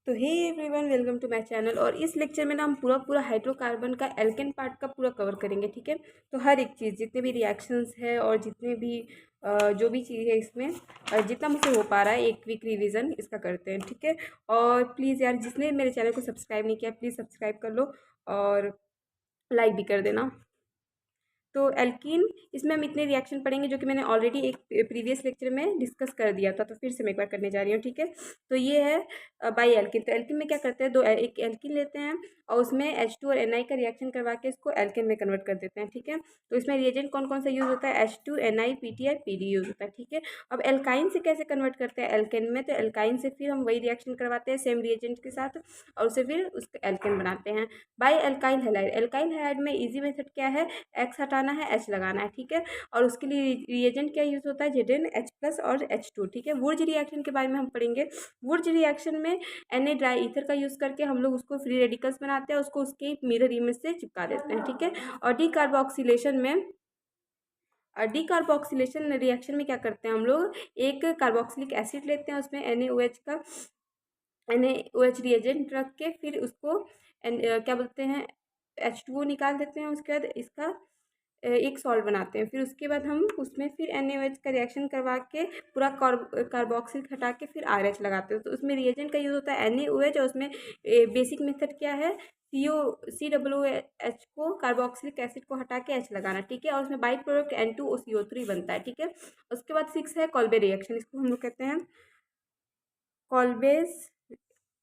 तो hey everyone, welcome to my channel. और इस लेक्चर में ना हम पूरा हाइड्रोकार्बन का एल्केन पार्ट का पूरा कवर करेंगे। ठीक है, तो हर एक चीज़, जितने भी रिएक्शंस है और जितने भी जो भी चीज़ है इसमें, जितना मुझसे हो पा रहा है एक क्विक रिवीजन इसका करते हैं। ठीक है, और प्लीज़ यार, जिसने मेरे चैनल को सब्सक्राइब नहीं किया प्लीज़ सब्सक्राइब कर लो और लाइक भी कर देना। तो एल्कीन, इसमें हम इतने रिएक्शन पढ़ेंगे जो कि मैंने ऑलरेडी एक प्रीवियस लेक्चर में डिस्कस कर दिया था, तो फिर से मैं एक बार करने जा रही हूँ। ठीक है, तो ये है बाई एल्किन। तो एल्किन में क्या करते हैं, एक एल्किन लेते हैं और उसमें H2 और Na का रिएक्शन करवा के इसको एल्किन में कन्वर्ट कर देते हैं। ठीक है, तो इसमें रिएजेंट कौन कौन सा यूज़ होता है, H2 Na Pti Pd use होता है। ठीक है, अब एल्काइन से कैसे कन्वर्ट करते हैं एल्केन में, तो एल्काइन से फिर हम वही रिएक्शन करवाते हैं सेम रिएजेंट के साथ और उसे फिर उसका एल्केन बनाते हैं by alkyl halide. Alkyl halide में ईजी मेथड क्या है, एक्स हटाना है, एच लगाना है। ठीक है, और उसके लिए रिएजेंट क्या यूज़ होता है, Zn H+ और H2। ठीक है, वुर्ज रिएक्शन के बारे में हम पढ़ेंगे। वुर्ज रिएक्शन में Na ड्राई ईथर का यूज़ करके हम लोग उसको फ्री रेडिकल्स बनाते हैं, उसको उसके मिरर इमेज से चिपका देते हैं। ठीक है, और डीकार्बोक्सिलेशन रिएक्शन में क्या करते हैं हम लोग, एक कार्बोक्सिलिक एसिड लेते हैं, उसमें NaOH रिएजेंट रख के फिर उसको क्या बोलते हैं, H2O निकाल देते हैं। उसके बाद इसका एक सॉल्ट बनाते हैं। फिर उसके बाद हम उसमें फिर NaOH का रिएक्शन करवा के पूरा कार्बोक्सिल हटा के फिर RH लगाते हैं। तो उसमें रिएजेंट का यूज़ होता है NaOH और उसमें बेसिक मेथड क्या है, COOH को कार्बोक्सिलिक एसिड को हटा के H लगाना। ठीक है, और उसमें बाई प्रोडक्ट N2CO3 बनता है। ठीक है, उसके बाद 6 है कॉल्बे रिएक्शन। इसको हम लोग कहते हैं कॉल्बेज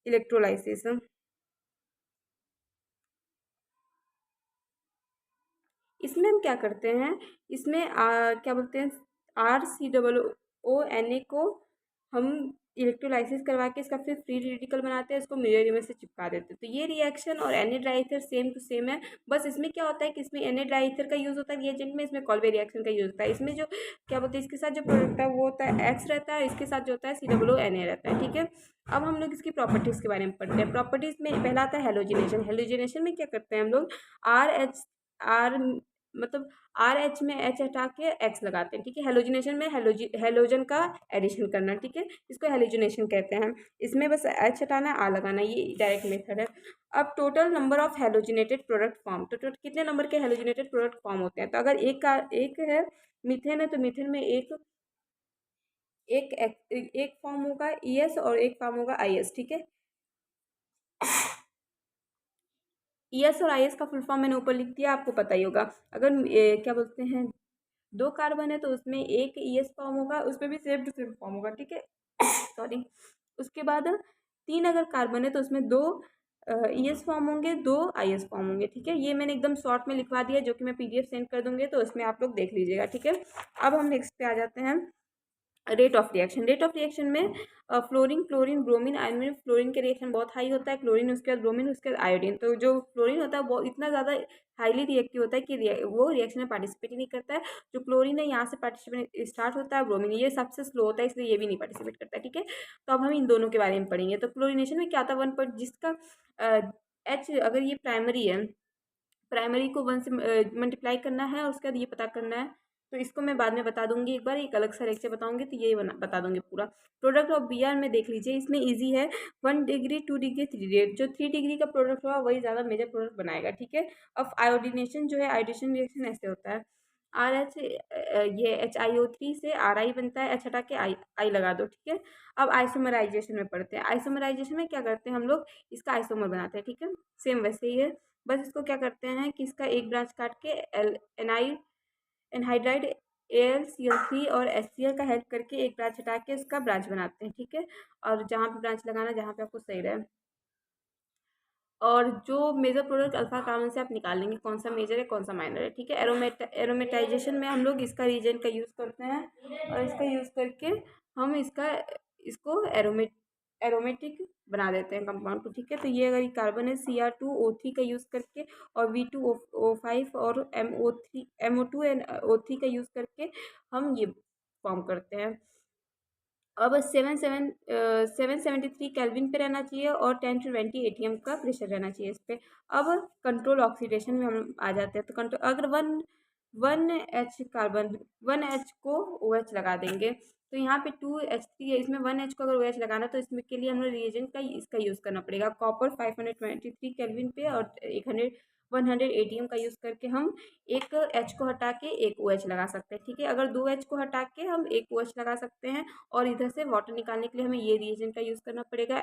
इलेक्ट्रोलाइसिस। इसमें हम क्या करते हैं, इसमें क्या बोलते हैं, RCOO को हम इलेक्ट्रोलाइसिस करवा के इसका फिर फ्री रेडिकल बनाते हैं, इसको मिरर इमेज से चिपका देते हैं। तो ये रिएक्शन और Na ड्राईथर सेम टू सेम है। बस इसमें क्या होता है कि इसमें Na ड्राईथर का यूज़ होता है रिएजेंट में, इसमें कॉल्बे रिएक्शन का यूज़ होता है। इसमें जो क्या बोलते हैं, इसके साथ जो प्रोडक्ट है वो होता है X रहता है, इसके साथ जो होता है COO रहता है। ठीक है, अब हम लोग इसकी प्रॉपर्टीज़ के बारे में पढ़ते हैं। प्रॉपर्टीज़ में पहला आता है हेलोजिनेशन। हेलोजिनेशन में क्या करते हैं हम लोग, आर मतलब RH में H हटा के X लगाते हैं। ठीक है, हेलोजिनेशन में हेलोजन का एडिशन करना। ठीक है, इसको हेलोजिनेशन कहते हैं। इसमें बस H हटाना, R लगाना, ये डायरेक्ट मेथड है। अब total number of halogenated product form, तो टोटल कितने नंबर के हेलोजिनेटेड प्रोडक्ट फॉर्म होते हैं, तो अगर एक है मीथेन है तो मीथेन में एक एक एक फॉर्म होगा ES और एक फॉर्म होगा IS। ठीक है, ES और IS का फुल फॉर्म मैंने ऊपर लिख दिया, आपको पता ही होगा। अगर क्या बोलते हैं, 2 कार्बन है तो उसमें एक ES फॉर्म होगा, उसमें भी सेम टू सेम फॉर्म होगा। ठीक है, सॉरी। उसके बाद 3 अगर कार्बन है तो उसमें 2 ES फॉर्म होंगे, 2 IS फॉर्म होंगे। ठीक है, ये मैंने एकदम शॉर्ट में लिखवा दिया, जो कि मैं PDF सेंड कर दूंगी, तो उसमें आप लोग देख लीजिएगा। ठीक है, अब हम नेक्स्ट पे आ जाते हैं, rate of reaction. Rate of reaction में फ्लोरीन, क्लोरीन, ब्रोमीन, आयन में फ्लोरीन के रिएक्शन बहुत हाई होता है, क्लोरीन उसके बाद ब्रोमीन उसके बाद आयोडीन। तो जो फ्लोरीन होता है वो इतना ज़्यादा हाईली रिएक्टिव होता है कि वो रिएक्शन में पार्टिसिपेट ही नहीं करता है। जो क्लोरीन है यहाँ से पार्टिसिपेट स्टार्ट होता है, ब्रोमीन ये सबसे स्लो होता है, इसलिए ये भी नहीं पार्टिसिपेट करता है। ठीक है, तो अब हम इन दोनों के बारे में पढ़ेंगे। तो क्लोरीनेशन में क्या होता है, 1 पॉइंट जिसका H अगर ये प्राइमरी है, प्राइमरी को 1 से मल्टीप्लाई करना है और उसके बाद ये पता करना है। तो इसको मैं बाद में बता दूंगी, एक बार एक अलग सा लेक्चर बताऊंगी तो ये बता दूंगी पूरा। प्रोडक्ट ऑफ Br में देख लीजिए, इसमें इजी है, 1 डिग्री 2 डिग्री 3 डिग्री। जो 3 डिग्री का प्रोडक्ट होगा वही ज़्यादा मेजर प्रोडक्ट बनाएगा। ठीक है, अब आयोडीनेशन जो है, आयोडीनेशन रिएक्शन ऐसे होता है, RH ये HiO3 से Ri बनता है, H हटा के I लगा दो। ठीक है, अब आइसोमराइजेशन में पढ़ते हैं। आइसोमराइजेशन में क्या करते हैं हम लोग, इसका आइसोमर बनाते हैं। ठीक है, सेम वैसे ही है, बस इसको क्या करते हैं कि इसका एक ब्रांच काट के एनहाइड्राइड AlCl3 और HCl का हेल्प करके एक ब्रांच हटा के उसका ब्रांच बनाते हैं। ठीक है, और जहाँ पे ब्रांच लगाना, जहाँ पे आपको सही रहे। और जो मेजर प्रोडक्ट अल्फा कार्बन से आप निकाल लेंगे कौन सा मेजर है कौन सा माइनर है। ठीक है, एरोमेटाइजेशन में हम लोग इसका रीजेंट का यूज़ करते हैं और इसका यूज़ करके हम इसको एरोमेटिक बना देते हैं कंपाउंड को। ठीक है, तो ये अगर ये कार्बन है, Cr2O3 का यूज़ करके और V2O5 और MO2 एंड O3 का यूज़ करके हम ये फॉर्म करते हैं। अब 773 केल्विन पे रहना चाहिए और 10 to 20 ATM का प्रेशर रहना चाहिए इस पर। अब कंट्रोल ऑक्सीडेशन में हम आ जाते हैं। तो कंट्रोल अगर 1H कार्बन 1H को OH लगा देंगे। तो यहाँ पे 2H3 है, इसमें 1H को अगर OH लगाना तो इसमें के लिए हमें रिएजेंट का इसका यूज़ करना पड़ेगा। कॉपर 523 केल्विन पे और 100 ATM का यूज़ करके हम एक H को हटा के एक OH लगा सकते हैं। ठीक है, अगर 2H को हटा के हम एक OH लगा सकते हैं। और इधर से वाटर निकालने के लिए हमें ये रिएजेंट का यूज़ करना पड़ेगा,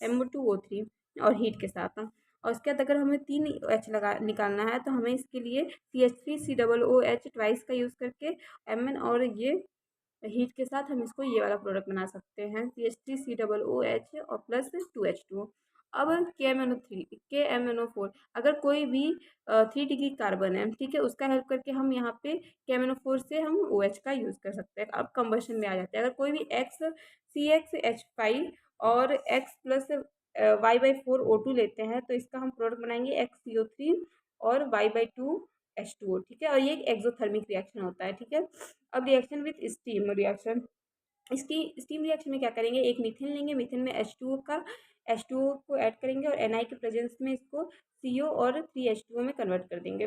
MO2O3 और हीट के साथ। और उसके बाद अगर हमें 3H लगा निकालना है तो हमें इसके लिए CH3COOH ट्वाइस का यूज़ करके Mn और ये हीट के साथ हम इसको ये वाला प्रोडक्ट बना सकते हैं, CH3COOH और प्लस 2H2O। अब KMNO4, अगर कोई भी 3 डिग्री कार्बन है, ठीक है, उसका हेल्प करके हम यहाँ पे KMNO4 से हम OH का यूज़ कर सकते हैं। अब कंबशन में आ जाते हैं, अगर कोई भी CXH5 और X प्लस Y/4O2 लेते हैं तो इसका हम प्रोडक्ट बनाएंगे XCO3 और Y/2H2O। ठीक है, और ये एक एक्सोथर्मिक रिएक्शन होता है। ठीक है, अब रिएक्शन विथ स्टीम रिएक्शन, इसकी स्टीम रिएक्शन में क्या करेंगे, एक मीथेन लेंगे, मीथेन में H2O को ऐड करेंगे और Ni के प्रेजेंस में इसको CO और 3H2O में कन्वर्ट कर देंगे।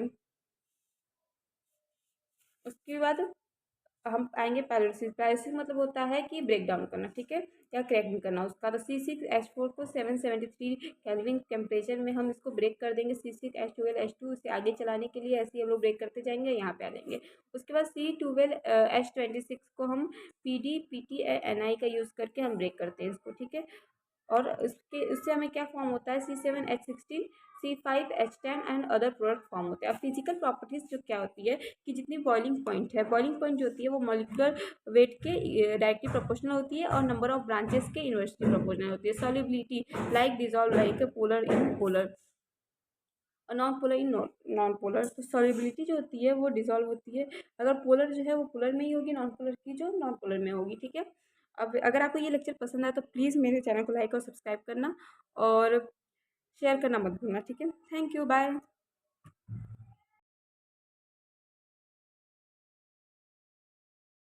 उसके बाद हम आएंगे पैरालिसिस। पैरालिसिस मतलब होता है कि ब्रेक डाउन करना, ठीक है, या क्रैकिंग करना उसका। तो C6H4 को 773 केल्विन टेम्परेचर में हम इसको ब्रेक कर देंगे। C6H12H2 इसे आगे चलाने के लिए ऐसे ही हम लोग ब्रेक करते जाएंगे, यहाँ पे आ जाएंगे। उसके बाद C12H26 को हम PDPTNI का यूज़ करके हम ब्रेक करते हैं इसको। ठीक है, और इससे हमें क्या फॉर्म होता है, C7H16, C5H10 and other product form होते हैं। अब फिजिकल प्रॉपर्टीज जो क्या होती है कि जितनी बॉइलिंग पॉइंट है, बॉइलिंग पॉइंट जो होती है वो मॉलिक्यूलर वेट के डायरेक्टली प्रोपोर्शनल होती है और नंबर ऑफ ब्रांचेस के इन्वर्सली प्रोपोर्शनल होती है। Solubility like dissolve like polar in polar और non polar in non polar. तो सॉल्युबिलिटी जो होती है वो डिजॉल्व होती है, अगर पोलर जो है वो पोलर में ही होगी, नॉन पोलर की जो नॉन पोलर में होगी। ठीक है, अब अगर आपको ये लेक्चर पसंद आया तो प्लीज़ मेरे चैनल को लाइक और सब्सक्राइब करना और शेयर करना मत भूलना। ठीक है, थैंक यू, बाय।